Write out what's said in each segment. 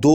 2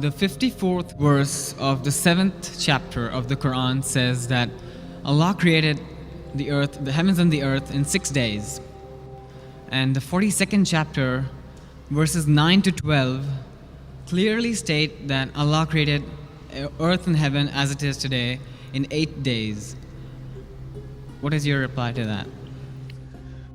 The 54th verse of the 7th chapter of the Quran says that Allah created the earth, the heavens and the earth in 6 days. And the 42nd chapter, verses 9 to 12, clearly state that Allah created earth and heaven as it is today in 8 days. What is your reply to that?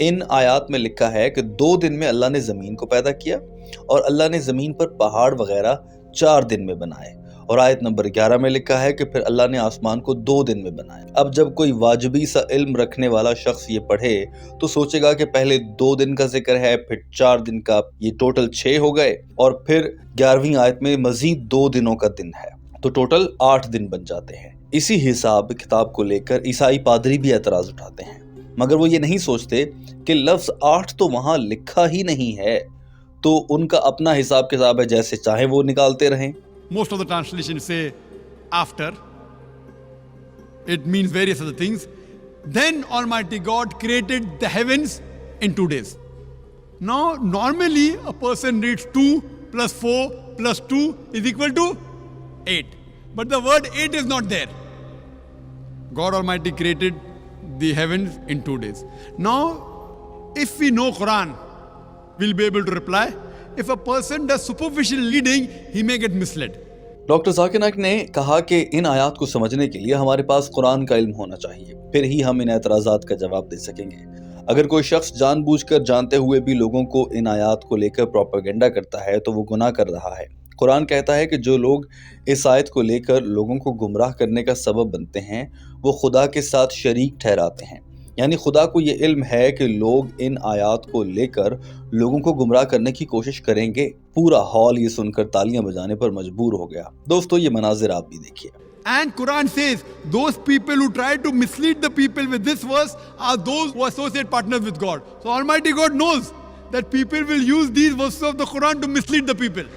ان آیات میں لکھا ہے کہ 2 دن میں اللہ نے زمین کو پیدا کیا اور اللہ نے زمین پر پہاڑ وغیرہ 4 دن میں بنائے، اور آیت نمبر 11 میں لکھا ہے کہ پھر اللہ نے آسمان کو 2 دن میں بنایا۔ اب جب کوئی واجبی سا علم رکھنے والا شخص یہ پڑھے تو سوچے گا کہ پہلے 2 دن کا ذکر ہے، پھر 4 دن کا، یہ ٹوٹل 6 ہو گئے، اور پھر 11ویں آیت میں مزید 2 دنوں کا دن ہے، تو ٹوٹل 8 دن بن جاتے ہیں۔ اسی حساب کتاب کو لے کر عیسائی پادری بھی اعتراض اٹھاتے ہیں، مگر وہ یہ نہیں سوچتے کہ لفظ 8 تو وہاں لکھا ہی نہیں ہے، تو ان کا اپنا حساب کتاب ہے، جیسے چاہیں وہ نکالتے رہیں۔ Most of the translations say after. It means various other things. Then Almighty God created the heavens in 2 days. Now, normally a person reads 2 plus 4 plus 2 is equal to 8. But the word 8 is not there. God Almighty created the heavens in 2 days. Now, if we know Quran, we'll be able to reply. If a person does superficial reading, he may get misled. Doctor Zakir Naik نے کہا کہ ان آیات کو سمجھنے کے لیے ہمارے پاس قرآن کا علم ہونا چاہیے، پھر ہی ہم ان اعتراضات کا جواب دے سکیں گے۔ اگر کوئی شخص جان بوجھ کر جانتے ہوئے بھی لوگوں کو ان آیات کو لے کر پروپیگنڈا کرتا ہے تو وہ گناہ کر رہا ہے۔ قرآن کہتا ہے کہ جو لوگ اس آیت کو لے کر لوگوں کو گمراہ کرنے کا سبب بنتے ہیں وہ خدا کے ساتھ شریک ٹھہراتے ہیں، یعنی خدا کو یہ علم ہے کہ لوگ ان آیات کو لے کر لوگوں کو گمراہ کرنے کی کوشش کریں گے۔ پورا ہال یہ سن کر تالیاں بجانے پر مجبور ہو گیا۔ دوستو، یہ مناظر آپ بھی دیکھیے۔ And Quran says those people who try to mislead the people with this verse are those who associate partners with God. So Almighty God knows that people will use these verses of the Quran to mislead the people.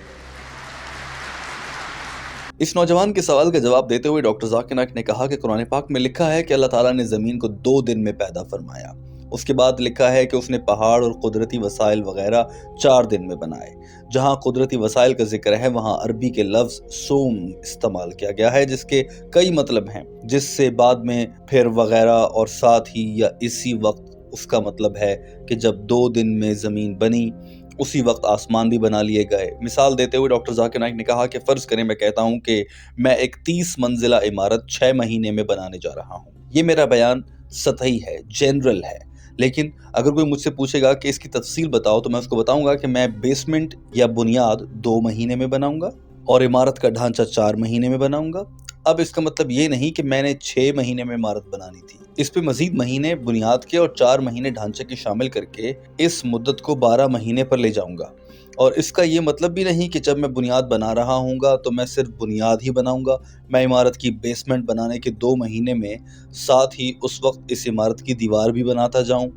اس نوجوان کے سوال کا جواب دیتے ہوئے doctor Zakir Naik نے کہا کہ قرآن پاک میں لکھا ہے کہ اللہ تعالیٰ نے زمین کو 2 دن میں پیدا فرمایا، اس کے بعد لکھا ہے کہ اس نے پہاڑ اور قدرتی وسائل وغیرہ 4 دن میں بنائے۔ جہاں قدرتی وسائل کا ذکر ہے وہاں عربی کے لفظ سوم استعمال کیا گیا ہے، جس کے کئی مطلب ہیں، جس سے بعد میں پھر وغیرہ اور ساتھ ہی یا اسی وقت اس کا مطلب ہے کہ جب 2 دن میں زمین بنی اسی وقت آسمان بھی بنا لیے گئے۔ مثال دیتے ہوئے ڈاکٹر ذاکر نائک نے کہا کہ فرض کریں میں کہتا ہوں کہ میں ایک 30 منزلہ عمارت 6 مہینے میں بنانے جا رہا ہوں۔ یہ میرا بیان سطحی ہے، جنرل ہے، لیکن اگر کوئی مجھ سے پوچھے گا کہ اس کی تفصیل بتاؤ تو میں اس کو بتاؤں گا کہ میں بیسمنٹ یا بنیاد 2 مہینے میں بناؤں گا اور عمارت کا ڈھانچہ 4 مہینے میں بناؤں گا۔ اب اس کا مطلب یہ نہیں کہ میں نے 6 مہینے میں عمارت بنانی تھی، اس پہ مزید مہینے بنیاد کے اور 4 مہینے ڈھانچے کے شامل کر کے اس مدت کو 12 مہینے پر لے جاؤں گا۔ اور اس کا یہ مطلب بھی نہیں کہ جب میں بنیاد بنا رہا ہوں گا تو میں صرف بنیاد ہی بناؤں گا، میں عمارت کی بیسمنٹ بنانے کے 2 مہینے میں ساتھ ہی اس وقت اس عمارت کی دیوار بھی بناتا جاؤں۔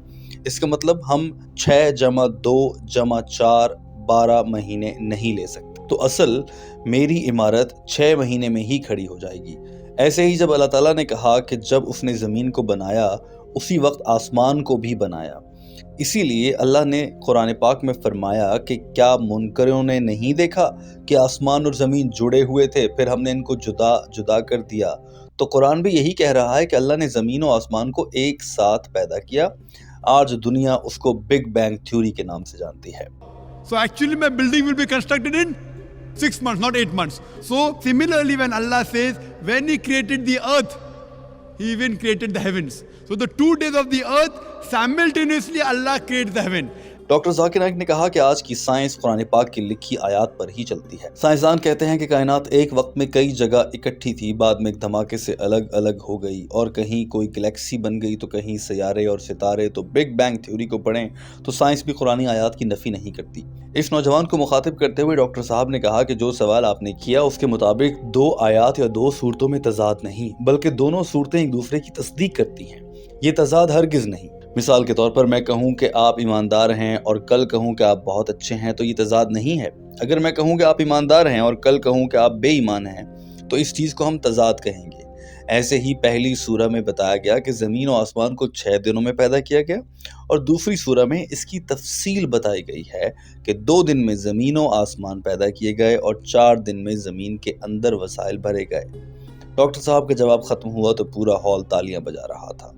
اس کا مطلب ہم 6 + 2 + 4 12 مہینے نہیں لے سکتے، تو اصل میری عمارت 6 مہینے میں ہی کھڑی ہو جائے گی۔ ایسے ہی جب اللہ تعالیٰ نے کہا کہ جب اس نے زمین کو بنایا اسی وقت آسمان کو بھی بنایا، اسی لیے اللہ نے قرآن پاک میں فرمایا کہ کیا منکروں نے نہیں دیکھا کہ آسمان اور زمین جڑے ہوئے تھے، پھر ہم نے ان کو جدا جدا کر دیا۔ تو قرآن بھی یہی کہہ رہا ہے کہ اللہ نے زمین و آسمان کو ایک ساتھ پیدا کیا۔ آج دنیا اس کو بگ بینگ تھیوری کے نام سے جانتی ہے۔ So actually my building will be constructed in 6 months, not 8 months. So similarly when Allah says when He created the earth, He even created the heavens. So the 2 days of the earth, simultaneously Allah creates the heaven. Doctor Zakir Naik نے کہا کہ آج کی science قرآن پاک کی لکھی آیات پر ہی چلتی ہے۔ سائنسدان کہتے ہیں کہ کائنات ایک وقت میں کئی جگہ اکٹھی تھی، بعد میں ایک دھماکے سے الگ الگ ہو گئی اور کہیں کوئی گلیکسی بن گئی تو کہیں سیارے اور ستارے۔ تو بگ بینگ تھیوری کو پڑھیں تو سائنس بھی قرآن آیات کی نفی نہیں کرتی۔ اس نوجوان کو مخاطب کرتے ہوئے ڈاکٹر صاحب نے کہا کہ جو سوال آپ نے کیا اس کے مطابق 2 آیات یا 2 صورتوں میں تضاد نہیں، بلکہ دونوں صورتیں ایک دوسرے کی تصدیق کرتی ہیں۔ یہ تضاد ہرگز نہیں۔ مثال کے طور پر میں کہوں کہ آپ ایماندار ہیں اور کل کہوں کہ آپ بہت اچھے ہیں تو یہ تضاد نہیں ہے۔ اگر میں کہوں کہ آپ ایماندار ہیں اور کل کہوں کہ آپ بے ایمان ہیں تو اس چیز کو ہم تضاد کہیں گے۔ ایسے ہی پہلی سورہ میں بتایا گیا کہ زمین و آسمان کو 6 دنوں میں پیدا کیا گیا، اور دوسری سورہ میں اس کی تفصیل بتائی گئی ہے کہ 2 دن میں زمین و آسمان پیدا کیے گئے اور 4 دن میں زمین کے اندر وسائل بھرے گئے۔ ڈاکٹر صاحب کا جواب ختم ہوا تو پورا ہال تالیاں بجا رہا تھا۔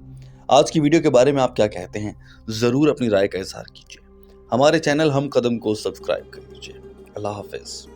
آج کی ویڈیو کے بارے میں آپ کیا کہتے ہیں؟ ضرور اپنی رائے کا اظہار کیجیے۔ ہمارے چینل ہم قدم کو سبسکرائب کر لیجیے۔ اللہ حافظ۔